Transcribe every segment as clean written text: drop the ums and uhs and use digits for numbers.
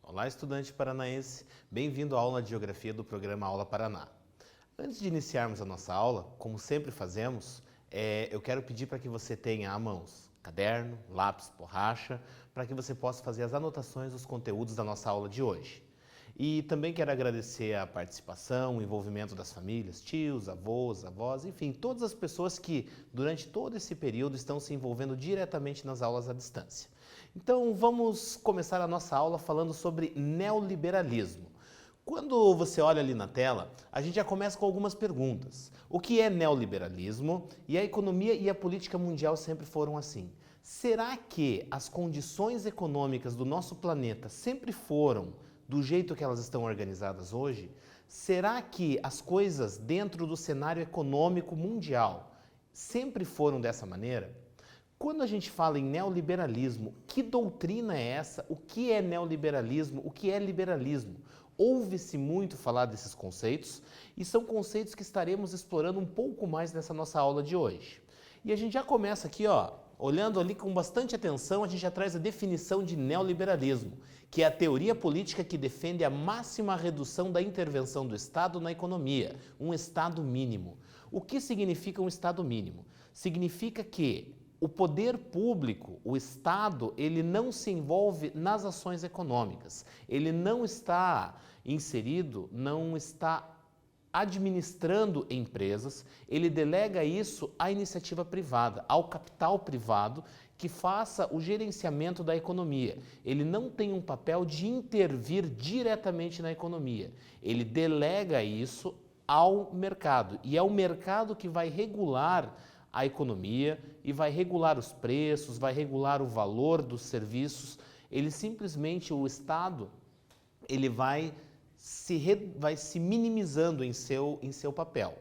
Olá, estudante paranaense, bem-vindo à aula de Geografia do programa Aula Paraná. Antes de iniciarmos a nossa aula, como sempre fazemos, eu quero pedir para que você tenha à mãos caderno, lápis, borracha, para que você possa fazer as anotações dos conteúdos da nossa aula de hoje. E também quero agradecer a participação, o envolvimento das famílias, tios, avós, enfim, todas as pessoas que durante todo esse período estão se envolvendo diretamente nas aulas à distância. Então vamos começar a nossa aula falando sobre neoliberalismo. Quando você olha ali na tela, a gente já começa com algumas perguntas. O que é neoliberalismo? E a economia e a política mundial sempre foram assim. Será que as condições econômicas do nosso planeta sempre foram do jeito que elas estão organizadas hoje? Será que as coisas dentro do cenário econômico mundial sempre foram dessa maneira? Quando a gente fala em neoliberalismo, que doutrina é essa? O que é neoliberalismo? O que é liberalismo? Ouve-se muito falar desses conceitos e são conceitos que estaremos explorando um pouco mais nessa nossa aula de hoje. E a gente já começa aqui, olhando ali com bastante atenção, a gente já traz a definição de neoliberalismo, que é a teoria política que defende a máxima redução da intervenção do Estado na economia, um Estado mínimo. O que significa um Estado mínimo? Significa que o poder público, o Estado, ele não se envolve nas ações econômicas. Ele não está inserido, não está administrando empresas, ele delega isso à iniciativa privada, ao capital privado que faça o gerenciamento da economia. Ele não tem um papel de intervir diretamente na economia. Ele delega isso ao mercado e é o mercado que vai regular a economia e vai regular os preços, vai regular o valor dos serviços. Ele simplesmente, o Estado, ele vai se minimizando em seu papel.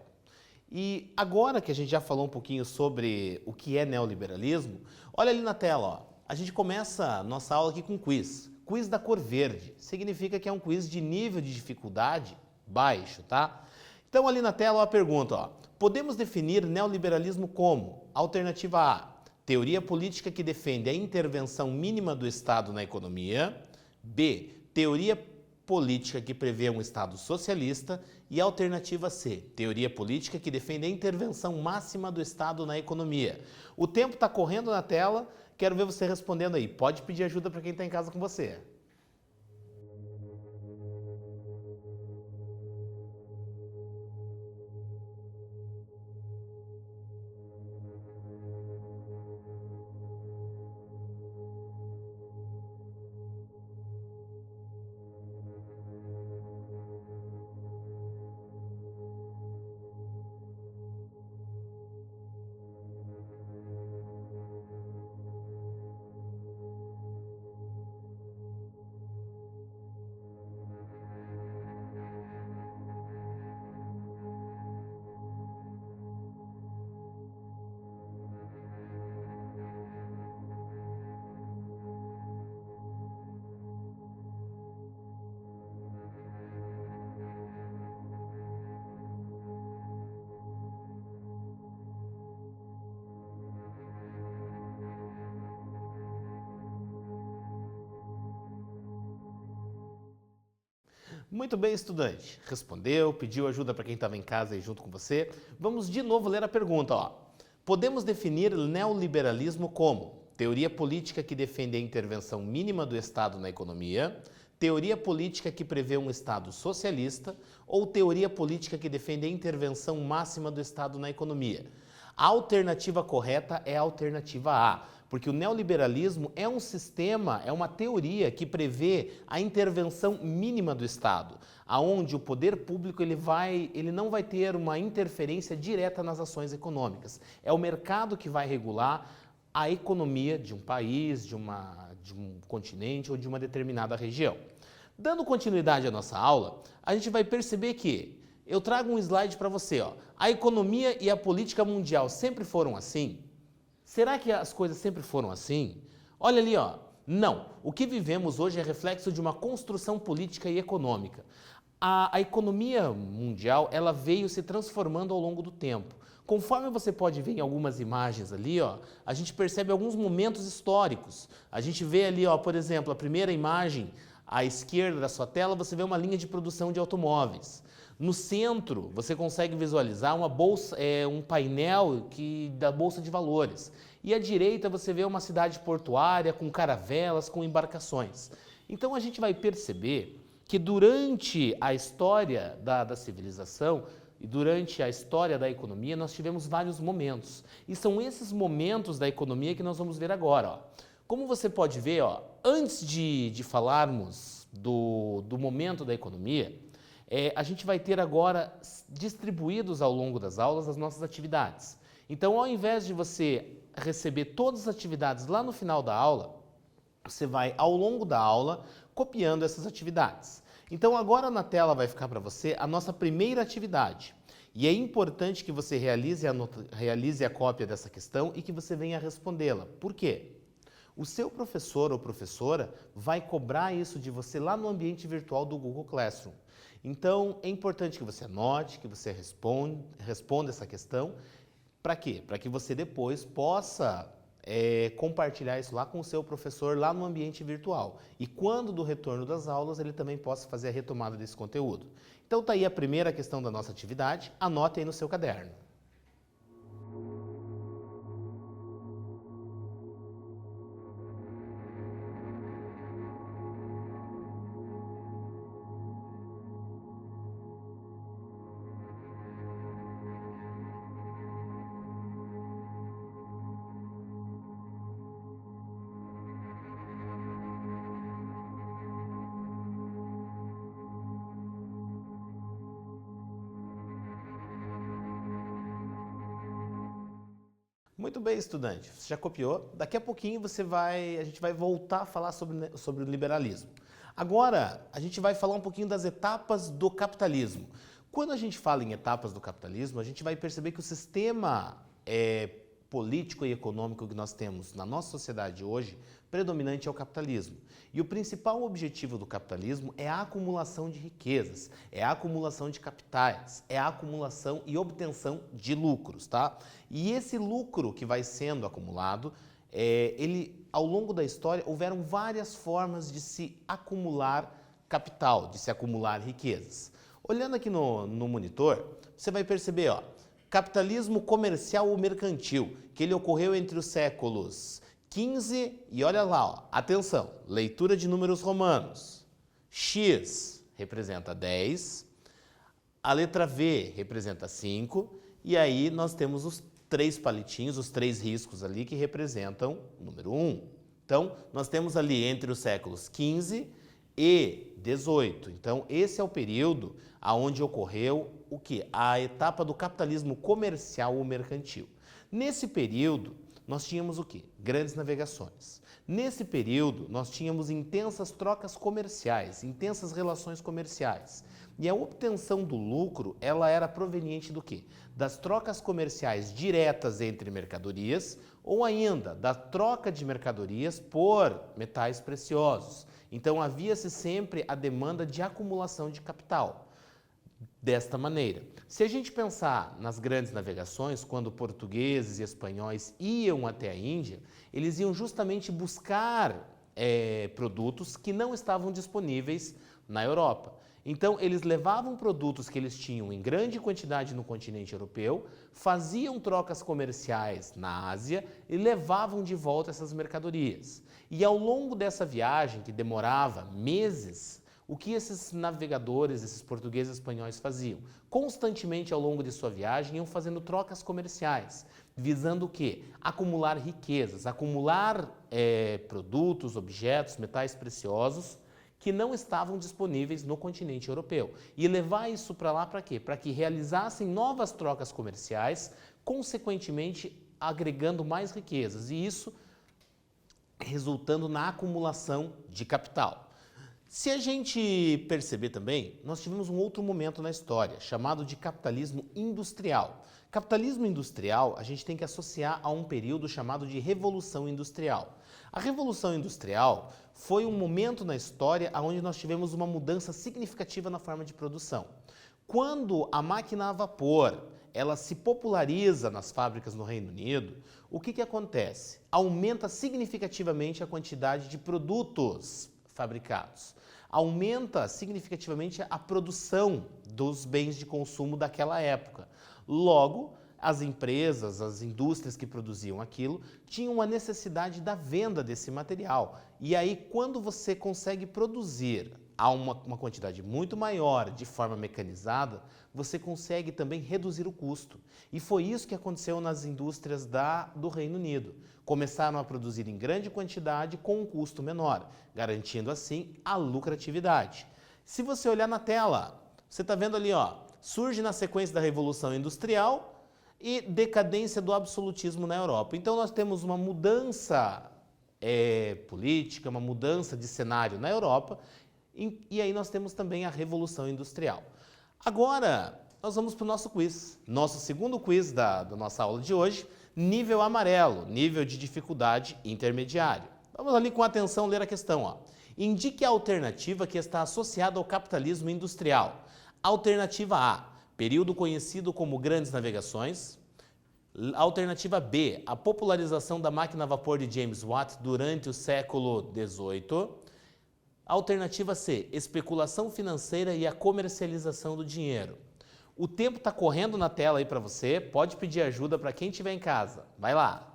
E agora que a gente já falou um pouquinho sobre o que é neoliberalismo, olha ali na tela, a gente começa a nossa aula aqui com um quiz. Quiz da cor verde. Significa que é um quiz de nível de dificuldade baixo, tá? Então ali na tela a pergunta, podemos definir neoliberalismo como? Alternativa A, teoria política que defende a intervenção mínima do Estado na economia. B, teoria política que prevê um Estado socialista. E alternativa C, teoria política que defende a intervenção máxima do Estado na economia. O tempo está correndo na tela, quero ver você respondendo aí. Pode pedir ajuda para quem está em casa com você. Muito bem, estudante. Respondeu, pediu ajuda para quem estava em casa e junto com você. Vamos de novo ler a pergunta. Podemos definir neoliberalismo como teoria política que defende a intervenção mínima do Estado na economia, teoria política que prevê um Estado socialista ou teoria política que defende a intervenção máxima do Estado na economia? A alternativa correta é a alternativa A, porque o neoliberalismo é um sistema, é uma teoria que prevê a intervenção mínima do Estado, aonde o poder público ele não vai ter uma interferência direta nas ações econômicas. É o mercado que vai regular a economia de um país, de um continente ou de uma determinada região. Dando continuidade à nossa aula, a gente vai perceber que eu trago um slide para você. A economia e a política mundial sempre foram assim? Será que as coisas sempre foram assim? Olha ali, Não. O que vivemos hoje é reflexo de uma construção política e econômica. A economia mundial, ela veio se transformando ao longo do tempo. Conforme você pode ver em algumas imagens ali, ó, a gente percebe alguns momentos históricos. A gente vê ali, ó, por exemplo, a primeira imagem à esquerda da sua tela, você vê uma linha de produção de automóveis. No centro, você consegue visualizar uma bolsa, um painel da Bolsa de Valores. E à direita, você vê uma cidade portuária com caravelas, com embarcações. Então, a gente vai perceber que durante a história da civilização e durante a história da economia, nós tivemos vários momentos. E são esses momentos da economia que nós vamos ver agora. Ó. Como você pode ver, ó, antes de falarmos do momento da economia, a gente vai ter agora distribuídos ao longo das aulas as nossas atividades. Então, ao invés de você receber todas as atividades lá no final da aula, você vai, ao longo da aula, copiando essas atividades. Então, agora na tela vai ficar para você a nossa primeira atividade. E é importante que você realize a cópia dessa questão e que você venha respondê-la. Por quê? O seu professor ou professora vai cobrar isso de você lá no ambiente virtual do Google Classroom. Então, é importante que você anote, que você responda essa questão. Para quê? Para que você depois possa compartilhar isso lá com o seu professor lá no ambiente virtual. E quando do retorno das aulas, ele também possa fazer a retomada desse conteúdo. Então, tá aí a primeira questão da nossa atividade. Anote aí no seu caderno. Muito bem, estudante. Você já copiou? Daqui a pouquinho a gente vai voltar a falar sobre o liberalismo. Agora, a gente vai falar um pouquinho das etapas do capitalismo. Quando a gente fala em etapas do capitalismo, a gente vai perceber que o sistema político e econômico que nós temos na nossa sociedade hoje, predominante é o capitalismo. E o principal objetivo do capitalismo é a acumulação de riquezas, é a acumulação de capitais, é a acumulação e obtenção de lucros, tá? E esse lucro que vai sendo acumulado, ao longo da história, houveram várias formas de se acumular capital, de se acumular riquezas. Olhando aqui no monitor, você vai perceber, ó, capitalismo comercial ou mercantil, que ele ocorreu entre os séculos 15 e olha lá, ó, atenção, leitura de números romanos. X representa 10, a letra V representa 5, e aí nós temos os 3 palitinhos, os 3 riscos ali que representam o número 1. Então, nós temos ali entre os séculos 15 e 18. Então, esse é o período onde ocorreu o quê? A etapa do capitalismo comercial ou mercantil. Nesse período, nós tínhamos o quê? Grandes navegações. Nesse período, nós tínhamos intensas trocas comerciais, intensas relações comerciais. E a obtenção do lucro, ela era proveniente do quê? Das trocas comerciais diretas entre mercadorias ou ainda da troca de mercadorias por metais preciosos. Então, havia-se sempre a demanda de acumulação de capital. Desta maneira, se a gente pensar nas grandes navegações, quando portugueses e espanhóis iam até a Índia, eles iam justamente buscar produtos que não estavam disponíveis na Europa. Então, eles levavam produtos que eles tinham em grande quantidade no continente europeu, faziam trocas comerciais na Ásia e levavam de volta essas mercadorias. E ao longo dessa viagem, que demorava meses, o que esses navegadores, esses portugueses e espanhóis faziam? Constantemente ao longo de sua viagem iam fazendo trocas comerciais, visando o quê? Acumular riquezas, acumular produtos, objetos, metais preciosos que não estavam disponíveis no continente europeu. E levar isso para lá para quê? Para que realizassem novas trocas comerciais, consequentemente agregando mais riquezas, e isso resultando na acumulação de capital. Se a gente perceber também, nós tivemos um outro momento na história, chamado de capitalismo industrial. Capitalismo industrial a gente tem que associar a um período chamado de Revolução Industrial. A Revolução Industrial foi um momento na história onde nós tivemos uma mudança significativa na forma de produção. Quando a máquina a vapor ela se populariza nas fábricas no Reino Unido, o que acontece? Aumenta significativamente a quantidade de produtos fabricados. Aumenta significativamente a produção dos bens de consumo daquela época. Logo, as empresas, as indústrias que produziam aquilo, tinham a necessidade da venda desse material. E aí, quando você consegue produzir a uma quantidade muito maior de forma mecanizada, você consegue também reduzir o custo. E foi isso que aconteceu nas indústrias do Reino Unido. Começaram a produzir em grande quantidade com um custo menor, garantindo assim a lucratividade. Se você olhar na tela, você está vendo ali, ó, surge na sequência da Revolução Industrial e decadência do absolutismo na Europa. Então nós temos uma mudança política, uma mudança de cenário na Europa, e aí nós temos também a Revolução Industrial. Agora, nós vamos para o nosso quiz. Nosso segundo quiz da nossa aula de hoje, nível amarelo, nível de dificuldade intermediário. Vamos ali com atenção ler a questão, ó. Indique a alternativa que está associada ao capitalismo industrial. Alternativa A, período conhecido como Grandes Navegações. Alternativa B, a popularização da máquina a vapor de James Watt durante o século XVIII. Alternativa C, especulação financeira e a comercialização do dinheiro. O tempo está correndo na tela aí para você, pode pedir ajuda para quem estiver em casa. Vai lá!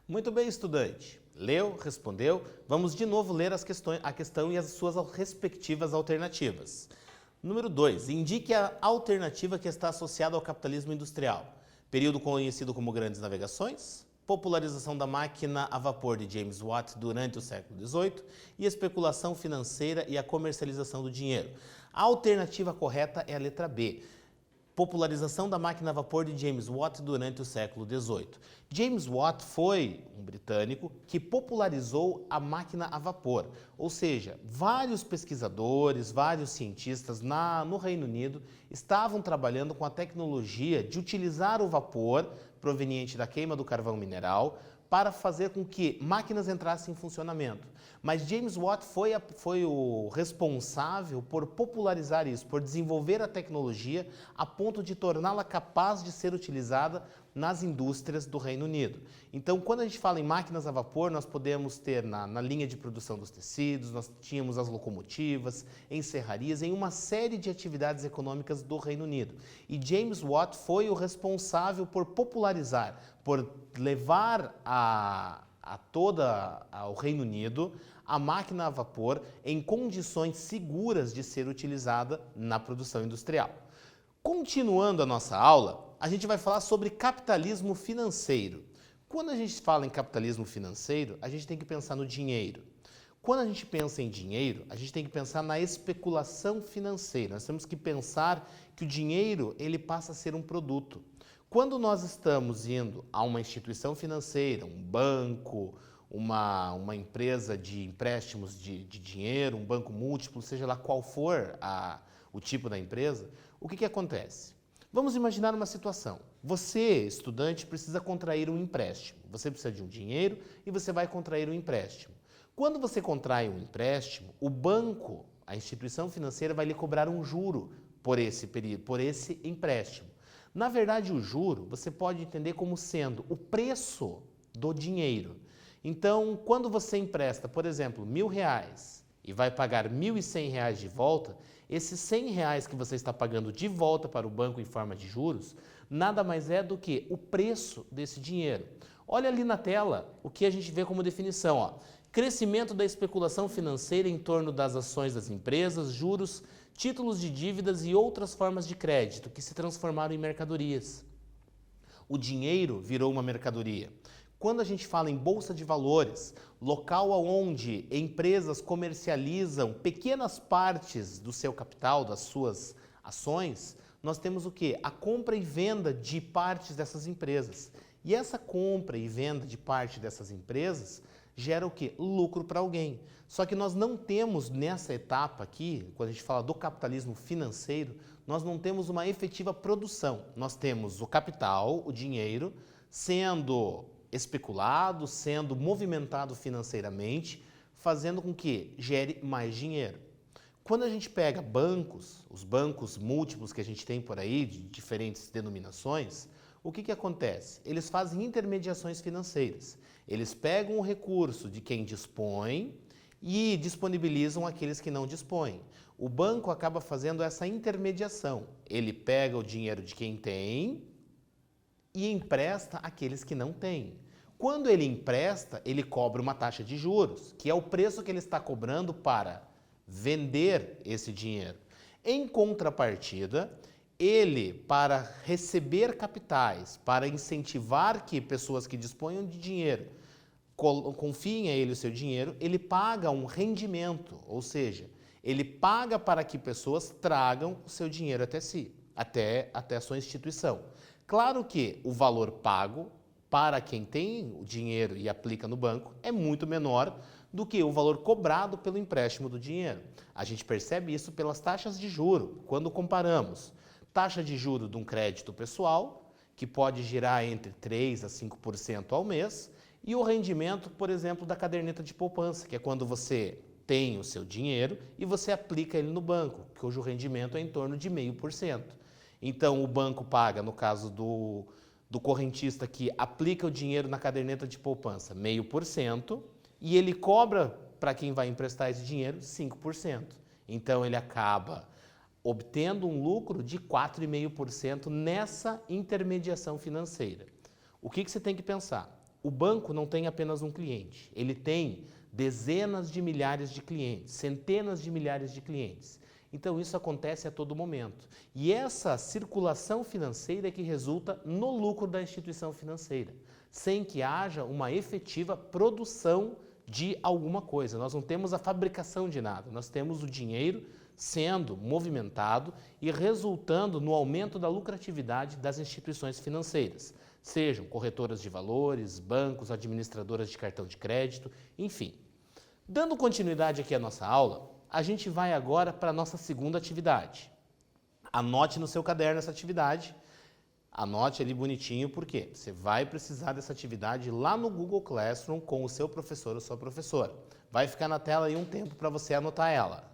Muito bem, estudante. Leu, respondeu. Vamos de novo ler a questão e as suas respectivas alternativas. Número 2. Indique a alternativa que está associada ao capitalismo industrial. Período conhecido como Grandes Navegações, popularização da máquina a vapor de James Watt durante o século XVIII e especulação financeira e a comercialização do dinheiro. A alternativa correta é a letra B. Popularização da máquina a vapor de James Watt durante o século XVIII. James Watt foi um britânico que popularizou a máquina a vapor, ou seja, vários pesquisadores, vários cientistas no Reino Unido estavam trabalhando com a tecnologia de utilizar o vapor proveniente da queima do carvão mineral para fazer com que máquinas entrassem em funcionamento. Mas James Watt foi o responsável por popularizar isso, por desenvolver a tecnologia a ponto de torná-la capaz de ser utilizada nas indústrias do Reino Unido. Então, quando a gente fala em máquinas a vapor, nós podemos ter na linha de produção dos tecidos, nós tínhamos as locomotivas, em serrarias, em uma série de atividades econômicas do Reino Unido. E James Watt foi o responsável por popularizar, por levar ao Reino Unido a máquina a vapor em condições seguras de ser utilizada na produção industrial. Continuando a nossa aula, a gente vai falar sobre capitalismo financeiro. Quando a gente fala em capitalismo financeiro, a gente tem que pensar no dinheiro. Quando a gente pensa em dinheiro, a gente tem que pensar na especulação financeira. Nós temos que pensar que o dinheiro ele passa a ser um produto. Quando nós estamos indo a uma instituição financeira, um banco, uma empresa de empréstimos de dinheiro, um banco múltiplo, seja lá qual for o tipo da empresa, o que acontece? Vamos imaginar uma situação. Você, estudante, precisa contrair um empréstimo. Você precisa de um dinheiro e você vai contrair um empréstimo. Quando você contrai um empréstimo, o banco, a instituição financeira, vai lhe cobrar um juro por esse período, por esse empréstimo. Na verdade, o juro você pode entender como sendo o preço do dinheiro. Então, quando você empresta, por exemplo, R$ 1.000 e vai pagar R$ 1.100 de volta, esses R$ 100 que você está pagando de volta para o banco em forma de juros, nada mais é do que o preço desse dinheiro. Olha ali na tela o que a gente vê como definição, ó. Crescimento da especulação financeira em torno das ações das empresas, juros, títulos de dívidas e outras formas de crédito que se transformaram em mercadorias. O dinheiro virou uma mercadoria. Quando a gente fala em bolsa de valores, local onde empresas comercializam pequenas partes do seu capital, das suas ações, nós temos o quê? A compra e venda de partes dessas empresas. E essa compra e venda de parte dessas empresas gera o quê? Lucro para alguém. Só que nós não temos nessa etapa aqui, quando a gente fala do capitalismo financeiro, nós não temos uma efetiva produção. Nós temos o capital, o dinheiro, sendo especulado, sendo movimentado financeiramente, fazendo com que gere mais dinheiro. Quando a gente pega bancos, os bancos múltiplos que a gente tem por aí, de diferentes denominações, o que acontece? Eles fazem intermediações financeiras. Eles pegam o recurso de quem dispõe e disponibilizam aqueles que não dispõem. O banco acaba fazendo essa intermediação. Ele pega o dinheiro de quem tem e empresta àqueles que não têm. Quando ele empresta, ele cobra uma taxa de juros, que é o preço que ele está cobrando para vender esse dinheiro. Em contrapartida, ele, para receber capitais, para incentivar que pessoas que disponham de dinheiro confiem a ele o seu dinheiro, ele paga um rendimento, ou seja, ele paga para que pessoas tragam o seu dinheiro até si, até a sua instituição. Claro que o valor pago para quem tem o dinheiro e aplica no banco é muito menor do que o valor cobrado pelo empréstimo do dinheiro. A gente percebe isso pelas taxas de juro, quando comparamos taxa de juro de um crédito pessoal, que pode girar entre 3% a 5% ao mês, e o rendimento, por exemplo, da caderneta de poupança, que é quando você tem o seu dinheiro e você aplica ele no banco, cujo rendimento é em torno de 0,5%. Então, o banco paga, no caso do correntista que aplica o dinheiro na caderneta de poupança, 0,5%, e ele cobra para quem vai emprestar esse dinheiro 5%. Então, ele acaba obtendo um lucro de 4,5% nessa intermediação financeira. O que você tem que pensar? O banco não tem apenas um cliente, ele tem dezenas de milhares de clientes, centenas de milhares de clientes. Então isso acontece a todo momento. E essa circulação financeira é que resulta no lucro da instituição financeira, sem que haja uma efetiva produção de alguma coisa. Nós não temos a fabricação de nada, nós temos o dinheiro sendo movimentado e resultando no aumento da lucratividade das instituições financeiras, sejam corretoras de valores, bancos, administradoras de cartão de crédito, enfim. Dando continuidade aqui à nossa aula, a gente vai agora para a nossa segunda atividade. Anote no seu caderno essa atividade, anote ali bonitinho, porque você vai precisar dessa atividade lá no Google Classroom com o seu professor ou sua professora. Vai ficar na tela aí um tempo para você anotar ela.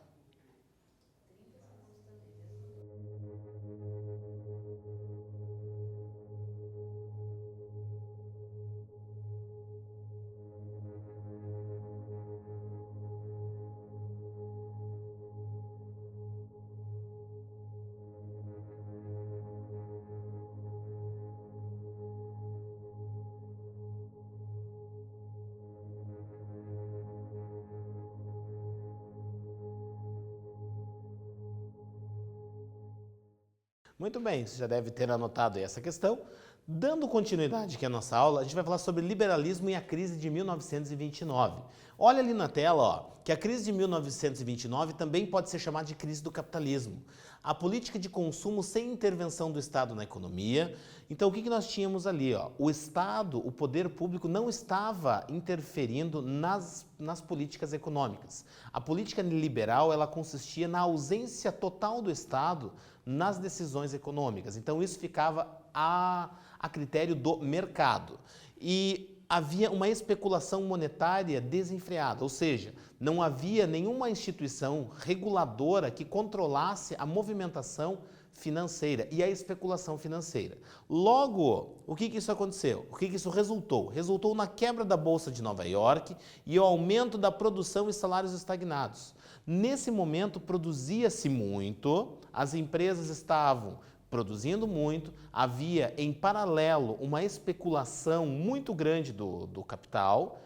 Muito bem, você já deve ter anotado aí essa questão. Dando continuidade aqui à nossa aula, a gente vai falar sobre liberalismo e a crise de 1929. Olha ali na tela, ó, que a crise de 1929 também pode ser chamada de crise do capitalismo. A política de consumo sem intervenção do Estado na economia. Então, o que nós tínhamos ali? Ó? O Estado, o poder público, não estava interferindo nas políticas econômicas. A política liberal, ela consistia na ausência total do Estado nas decisões econômicas. Então, isso ficava a critério do mercado. E havia uma especulação monetária desenfreada, ou seja, não havia nenhuma instituição reguladora que controlasse a movimentação financeira e a especulação financeira. Logo, o que isso aconteceu? O que isso resultou? Resultou na quebra da Bolsa de Nova York e o aumento da produção e salários estagnados. Nesse momento, produzia-se muito, as empresas estavam produzindo muito, havia em paralelo uma especulação muito grande do capital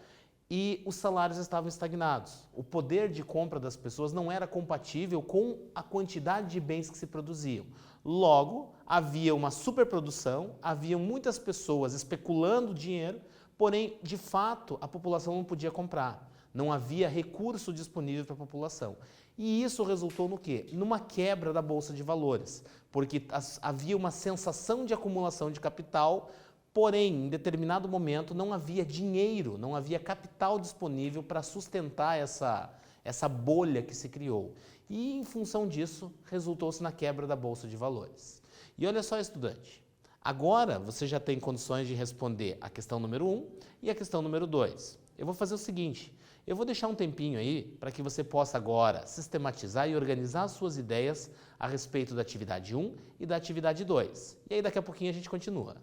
e os salários estavam estagnados. O poder de compra das pessoas não era compatível com a quantidade de bens que se produziam. Logo, havia uma superprodução, havia muitas pessoas especulando dinheiro, porém, de fato, a população não podia comprar. Não havia recurso disponível para a população. E isso resultou no quê? Numa quebra da Bolsa de Valores, porque havia uma sensação de acumulação de capital, porém, em determinado momento, não havia dinheiro, não havia capital disponível para sustentar essa bolha que se criou. E, em função disso, resultou-se na quebra da Bolsa de Valores. E olha só, estudante, agora você já tem condições de responder a questão número 1 e a questão número 2. Eu vou fazer o seguinte, eu vou deixar um tempinho aí para que você possa agora sistematizar e organizar as suas ideias a respeito da atividade 1 e da atividade 2. E aí daqui a pouquinho a gente continua.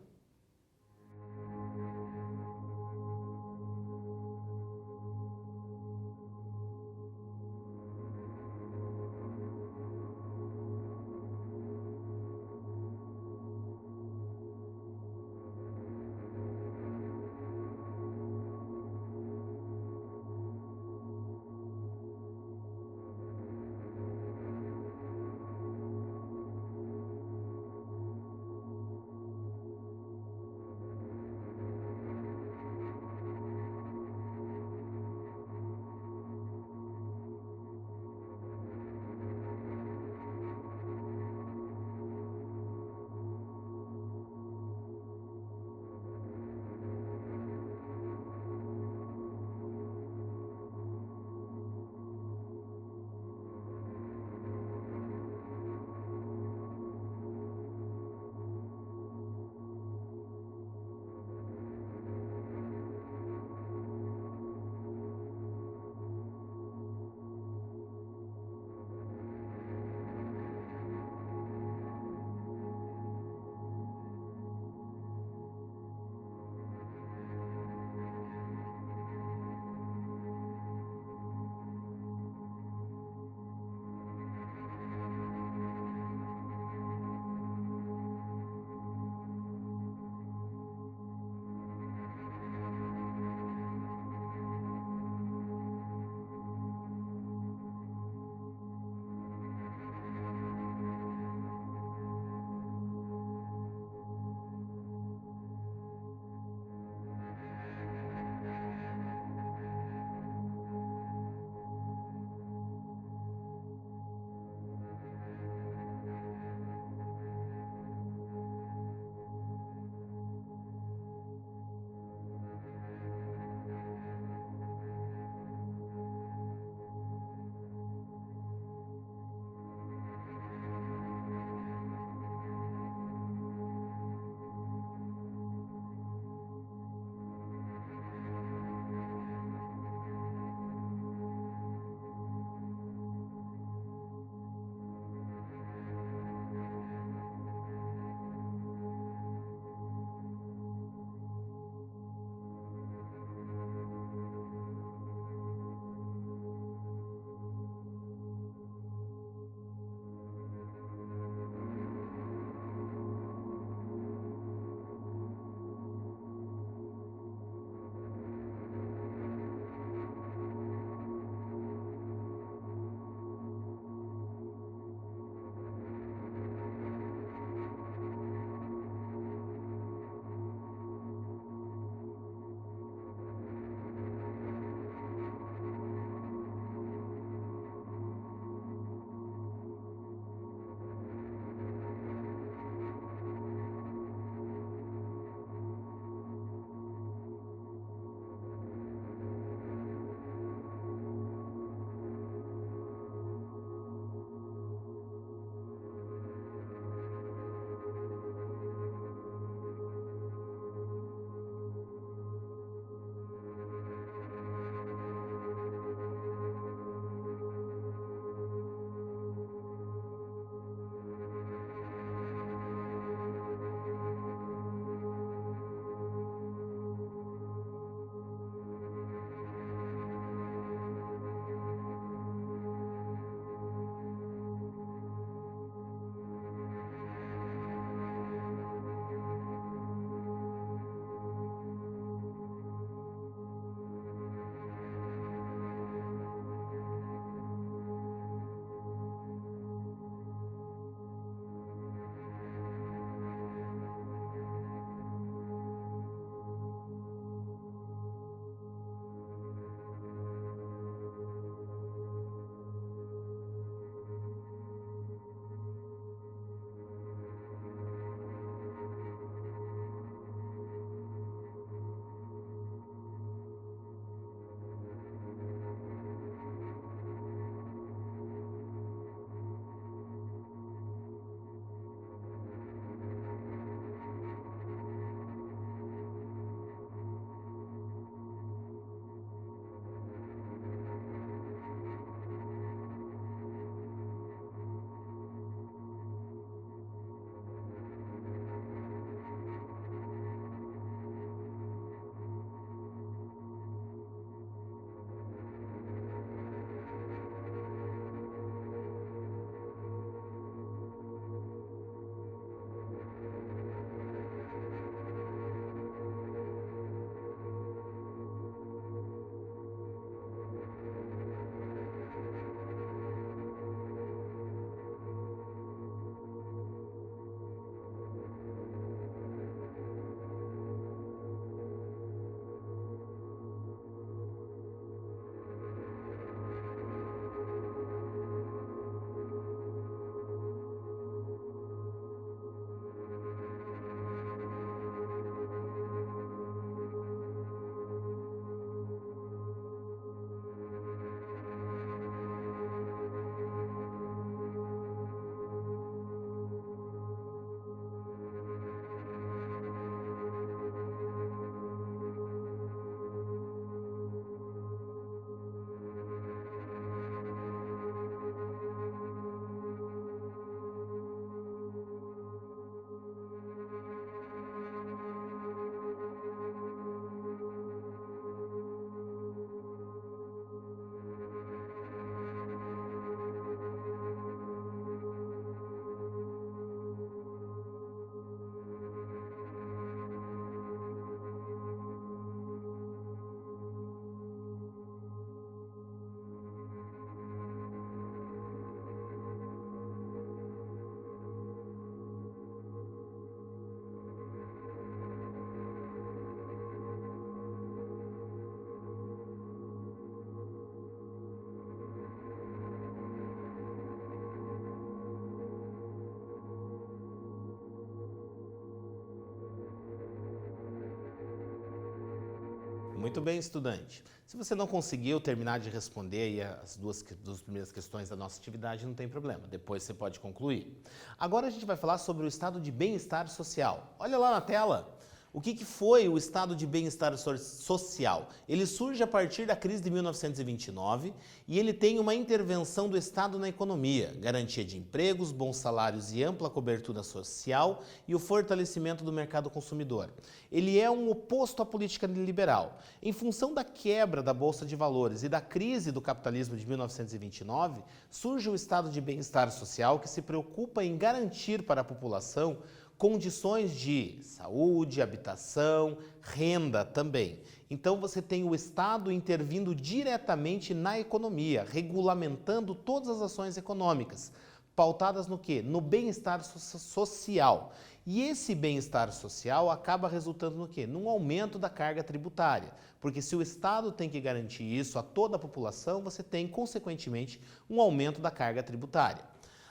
Muito bem, estudante. Se você não conseguiu terminar de responder aí as duas primeiras questões da nossa atividade, não tem problema. Depois você pode concluir. Agora a gente vai falar sobre o estado de bem-estar social. Olha lá na tela. O que foi o estado de bem-estar social? Ele surge a partir da crise de 1929 e ele tem uma intervenção do Estado na economia, garantia de empregos, bons salários e ampla cobertura social e o fortalecimento do mercado consumidor. Ele é um oposto à política liberal. Em função da quebra da Bolsa de Valores e da crise do capitalismo de 1929, surge o estado de bem-estar social que se preocupa em garantir para a população condições de saúde, habitação, renda também. Então você tem o Estado intervindo diretamente na economia, regulamentando todas as ações econômicas, pautadas no quê? No bem-estar social. E esse bem-estar social acaba resultando no quê? Num aumento da carga tributária. Porque se o Estado tem que garantir isso a toda a população, você tem, consequentemente, um aumento da carga tributária.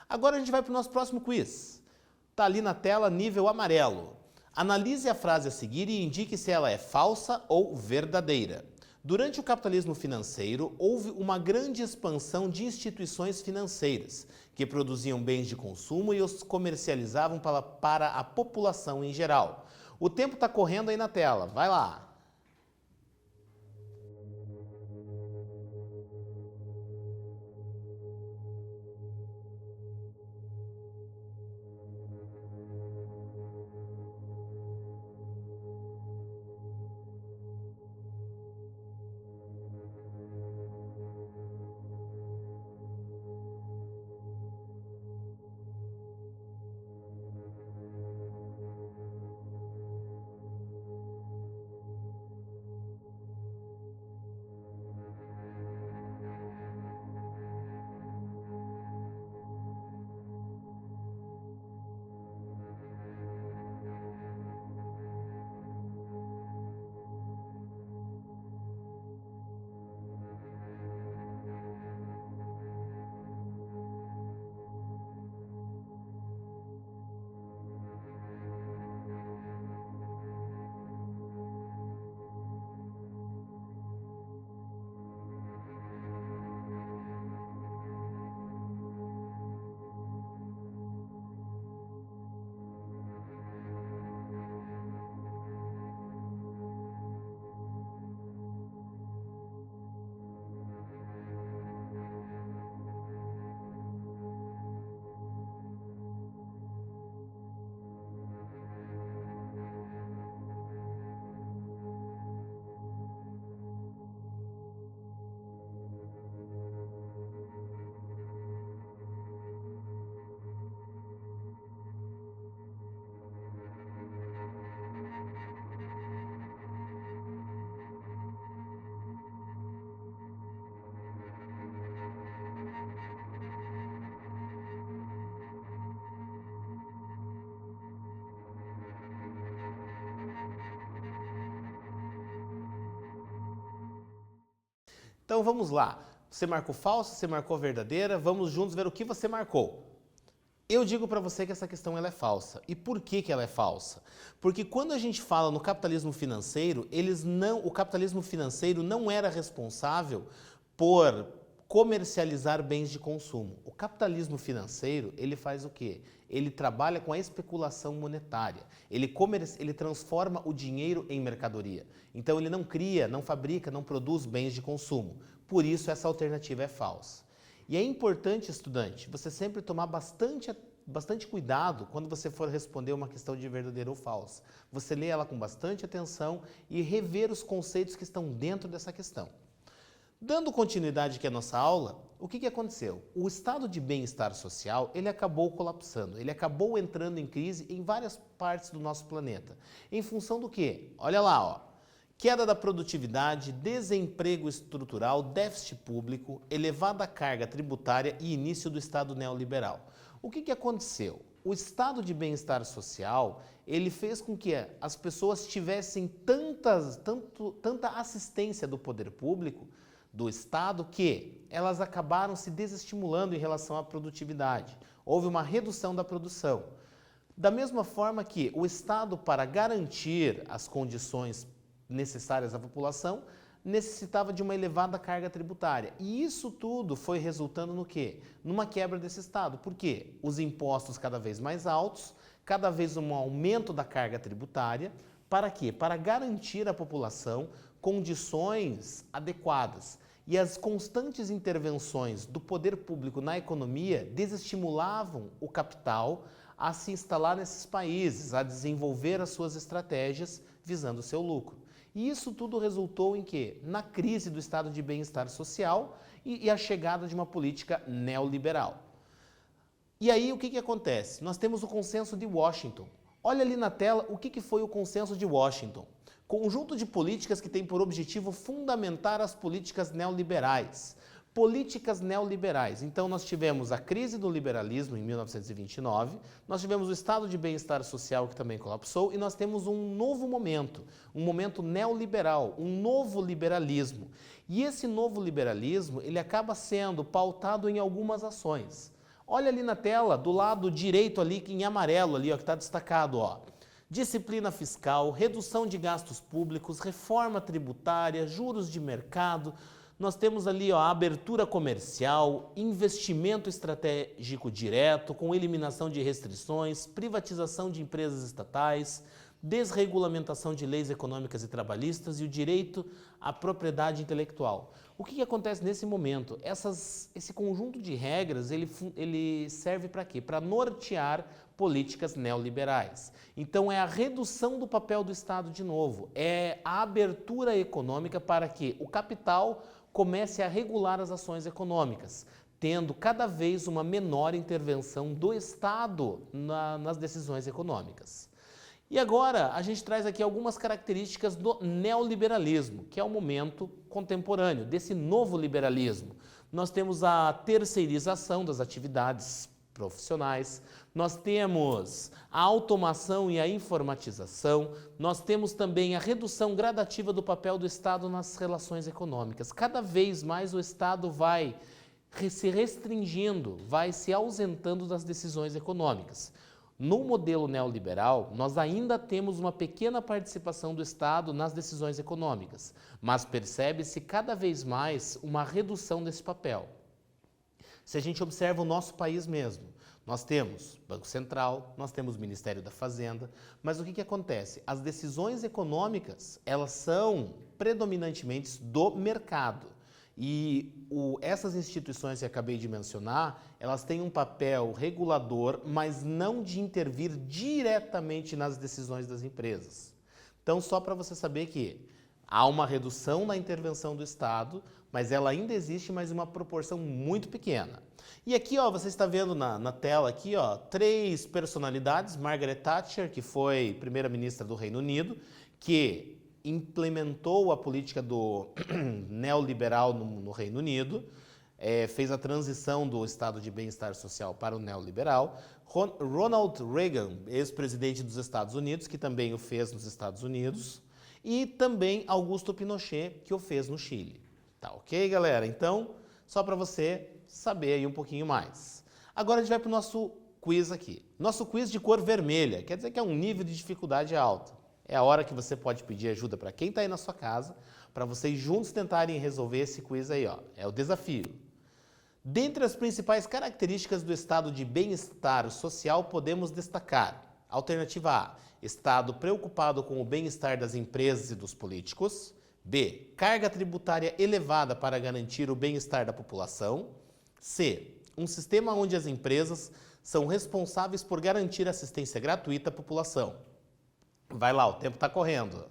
Agora a gente vai para o nosso próximo quiz. Está ali na tela, nível amarelo. Analise a frase a seguir e indique se ela é falsa ou verdadeira. Durante o capitalismo financeiro, houve uma grande expansão de instituições financeiras, que produziam bens de consumo e os comercializavam para a população em geral. O tempo está correndo aí na tela, vai lá. Então vamos lá. Você marcou falsa, você marcou verdadeira, vamos juntos ver o que você marcou. Eu digo para você que essa questão ela é falsa. E por que ela é falsa? Porque quando a gente fala no capitalismo financeiro, o capitalismo financeiro não era responsável por comercializar bens de consumo. O capitalismo financeiro, ele faz o quê? Ele trabalha com a especulação monetária. Ele transforma o dinheiro em mercadoria. Então ele não cria, não fabrica, não produz bens de consumo. Por isso essa alternativa é falsa. E é importante, estudante, você sempre tomar bastante cuidado quando você for responder uma questão de verdadeira ou falsa. Você lê ela com bastante atenção e rever os conceitos que estão dentro dessa questão. Dando continuidade aqui à nossa aula, o que aconteceu? O estado de bem-estar social, ele acabou colapsando, ele acabou entrando em crise em várias partes do nosso planeta. Em função do quê? Olha lá, ó. Queda da produtividade, desemprego estrutural, déficit público, elevada carga tributária e início do Estado neoliberal. O que aconteceu? O estado de bem-estar social, ele fez com que as pessoas tivessem tanta assistência do poder público, do Estado, que elas acabaram se desestimulando em relação à produtividade. Houve uma redução da produção. Da mesma forma que o Estado, para garantir as condições necessárias à população, necessitava de uma elevada carga tributária. E isso tudo foi resultando no quê? Numa quebra desse Estado. Por quê? Os impostos cada vez mais altos, cada vez um aumento da carga tributária. Para quê? Para garantir à população condições adequadas. E as constantes intervenções do poder público na economia desestimulavam o capital a se instalar nesses países, a desenvolver as suas estratégias visando o seu lucro. E isso tudo resultou em quê? Na crise do estado de bem-estar social e a chegada de uma política neoliberal. E aí o que acontece? Nós temos o Consenso de Washington. Olha ali na tela o que foi o Consenso de Washington. Conjunto de políticas que tem por objetivo fundamentar as políticas neoliberais. Políticas neoliberais. Então, nós tivemos a crise do liberalismo em 1929, nós tivemos o estado de bem-estar social que também colapsou e nós temos um novo momento, um momento neoliberal, um novo liberalismo. E esse novo liberalismo, ele acaba sendo pautado em algumas ações. Olha ali na tela, do lado direito ali, em amarelo ali, ó, que está destacado, ó. Disciplina fiscal, redução de gastos públicos, reforma tributária, juros de mercado. Nós temos ali, ó, a abertura comercial, investimento estratégico direto, com eliminação de restrições, privatização de empresas estatais, desregulamentação de leis econômicas e trabalhistas e o direito à propriedade intelectual. O que acontece nesse momento? Esse conjunto de regras, ele serve para quê? Para nortear políticas neoliberais. Então, é a redução do papel do Estado de novo, é a abertura econômica para que o capital comece a regular as ações econômicas, tendo cada vez uma menor intervenção do Estado nas decisões econômicas. E agora a gente traz aqui algumas características do neoliberalismo, que é o momento contemporâneo, desse novo liberalismo. Nós temos a terceirização das atividades profissionais, nós temos a automação e a informatização, nós temos também a redução gradativa do papel do Estado nas relações econômicas. Cada vez mais o Estado vai se restringindo, vai se ausentando das decisões econômicas. No modelo neoliberal, nós ainda temos uma pequena participação do Estado nas decisões econômicas, mas percebe-se cada vez mais uma redução desse papel. Se a gente observa o nosso país mesmo, nós temos Banco Central, nós temos Ministério da Fazenda, mas o que acontece? As decisões econômicas, elas são predominantemente do mercado. E essas instituições que acabei de mencionar, elas têm um papel regulador, mas não de intervir diretamente nas decisões das empresas. Então, só para você saber que há uma redução na intervenção do Estado, mas ela ainda existe, mas em uma proporção muito pequena. E aqui, ó, você está vendo na tela aqui, ó, 3 personalidades: Margaret Thatcher, que foi primeira-ministra do Reino Unido, que implementou a política do neoliberal no Reino Unido, fez a transição do estado de bem-estar social para o neoliberal. Ronald Reagan, ex-presidente dos Estados Unidos, que também o fez nos Estados Unidos, e também Augusto Pinochet, que o fez no Chile. Tá ok, galera? Então, só para você saber aí um pouquinho mais. Agora a gente vai para o nosso quiz aqui. Nosso quiz de cor vermelha, quer dizer que é um nível de dificuldade alto. É a hora que você pode pedir ajuda para quem está aí na sua casa, para vocês juntos tentarem resolver esse quiz aí, ó. É o desafio. Dentre as principais características do estado de bem-estar social, podemos destacar: alternativa A, estado preocupado com o bem-estar das empresas e dos políticos. B, carga tributária elevada para garantir o bem-estar da população. C, um sistema onde as empresas são responsáveis por garantir assistência gratuita à população. Vai lá, o tempo está correndo.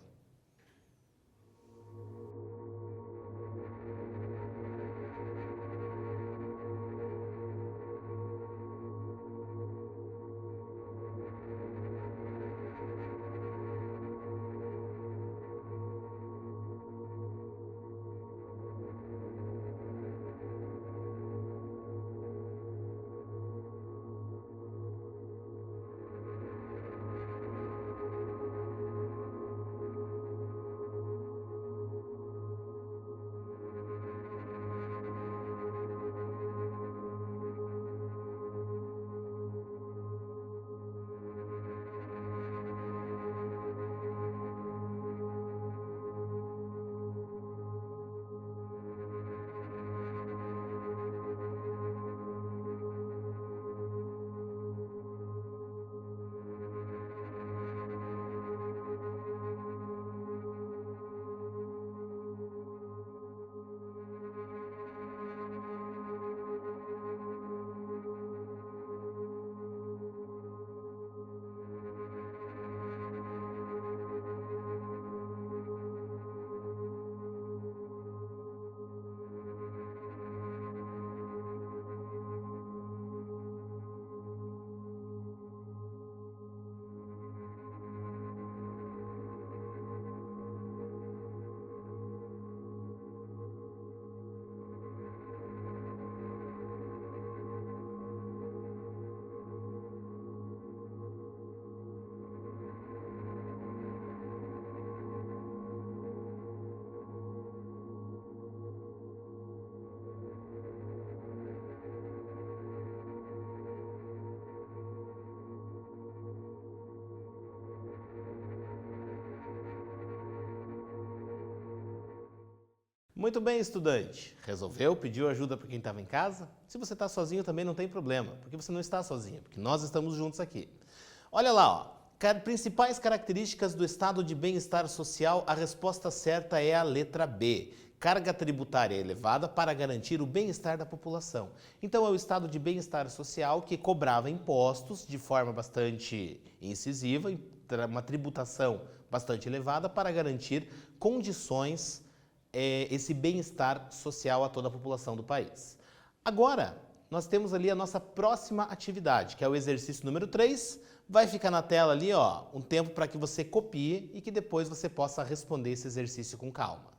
Muito bem, estudante. Resolveu? Pediu ajuda para quem estava em casa? Se você está sozinho também não tem problema, porque você não está sozinho, porque nós estamos juntos aqui. Olha lá, ó. Principais características do estado de bem-estar social, a resposta certa é a letra B. Carga tributária elevada para garantir o bem-estar da população. Então é o estado de bem-estar social que cobrava impostos de forma bastante incisiva, uma tributação bastante elevada para garantir condições, esse bem-estar social a toda a população do país. Agora, nós temos ali a nossa próxima atividade, que é o exercício número 3. Vai ficar na tela ali, ó, um tempo para que você copie e que depois você possa responder esse exercício com calma.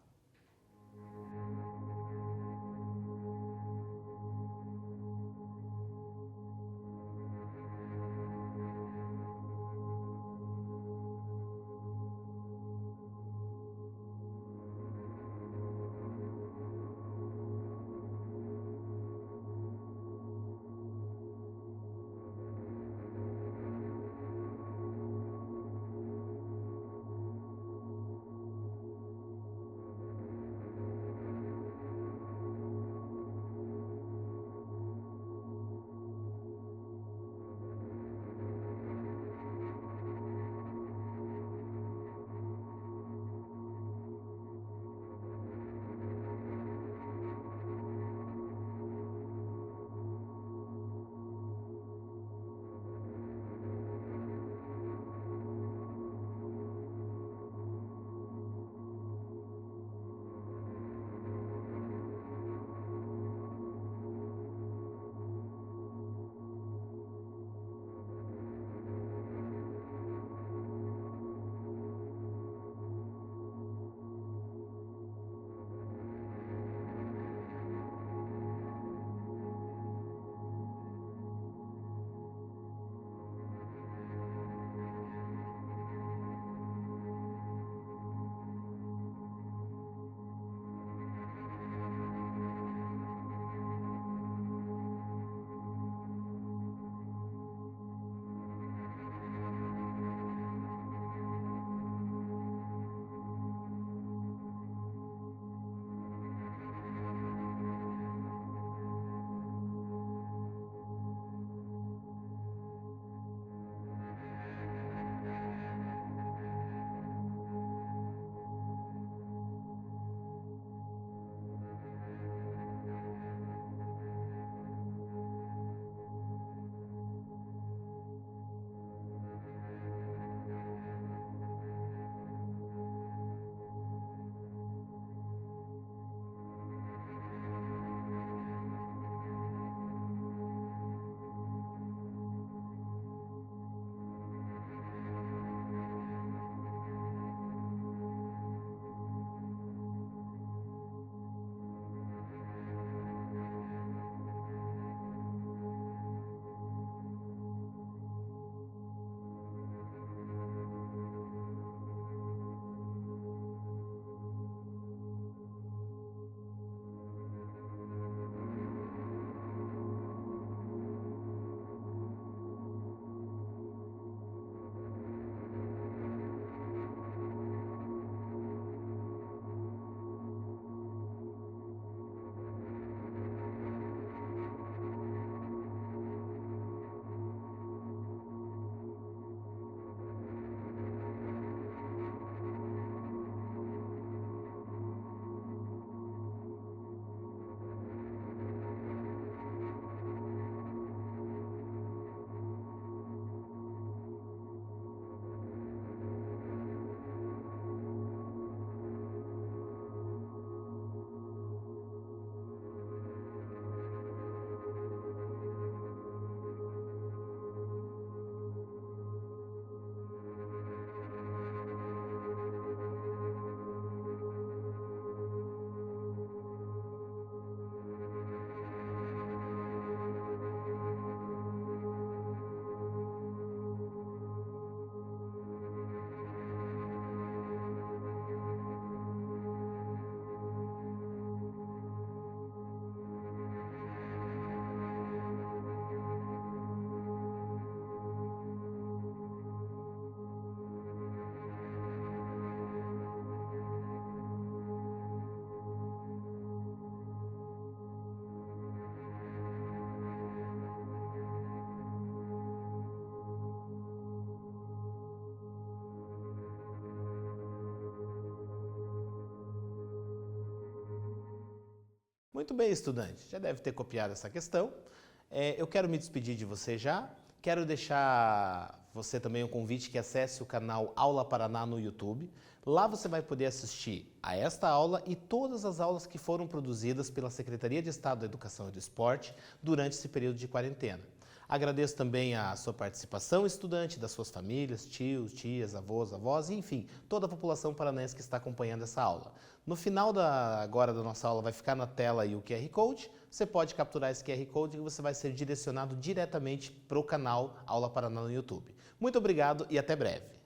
Muito bem, estudante, já deve ter copiado essa questão. Eu quero me despedir de você já. Quero deixar você também um convite que acesse o canal Aula Paraná no YouTube. Lá você vai poder assistir a esta aula e todas as aulas que foram produzidas pela Secretaria de Estado da Educação e do Esporte durante esse período de quarentena. Agradeço também a sua participação, estudante, das suas famílias, tios, tias, avós, avós, enfim, toda a população paranaense que está acompanhando essa aula. No final agora da nossa aula vai ficar na tela aí o QR Code, você pode capturar esse QR Code e você vai ser direcionado diretamente para o canal Aula Paraná no YouTube. Muito obrigado e até breve.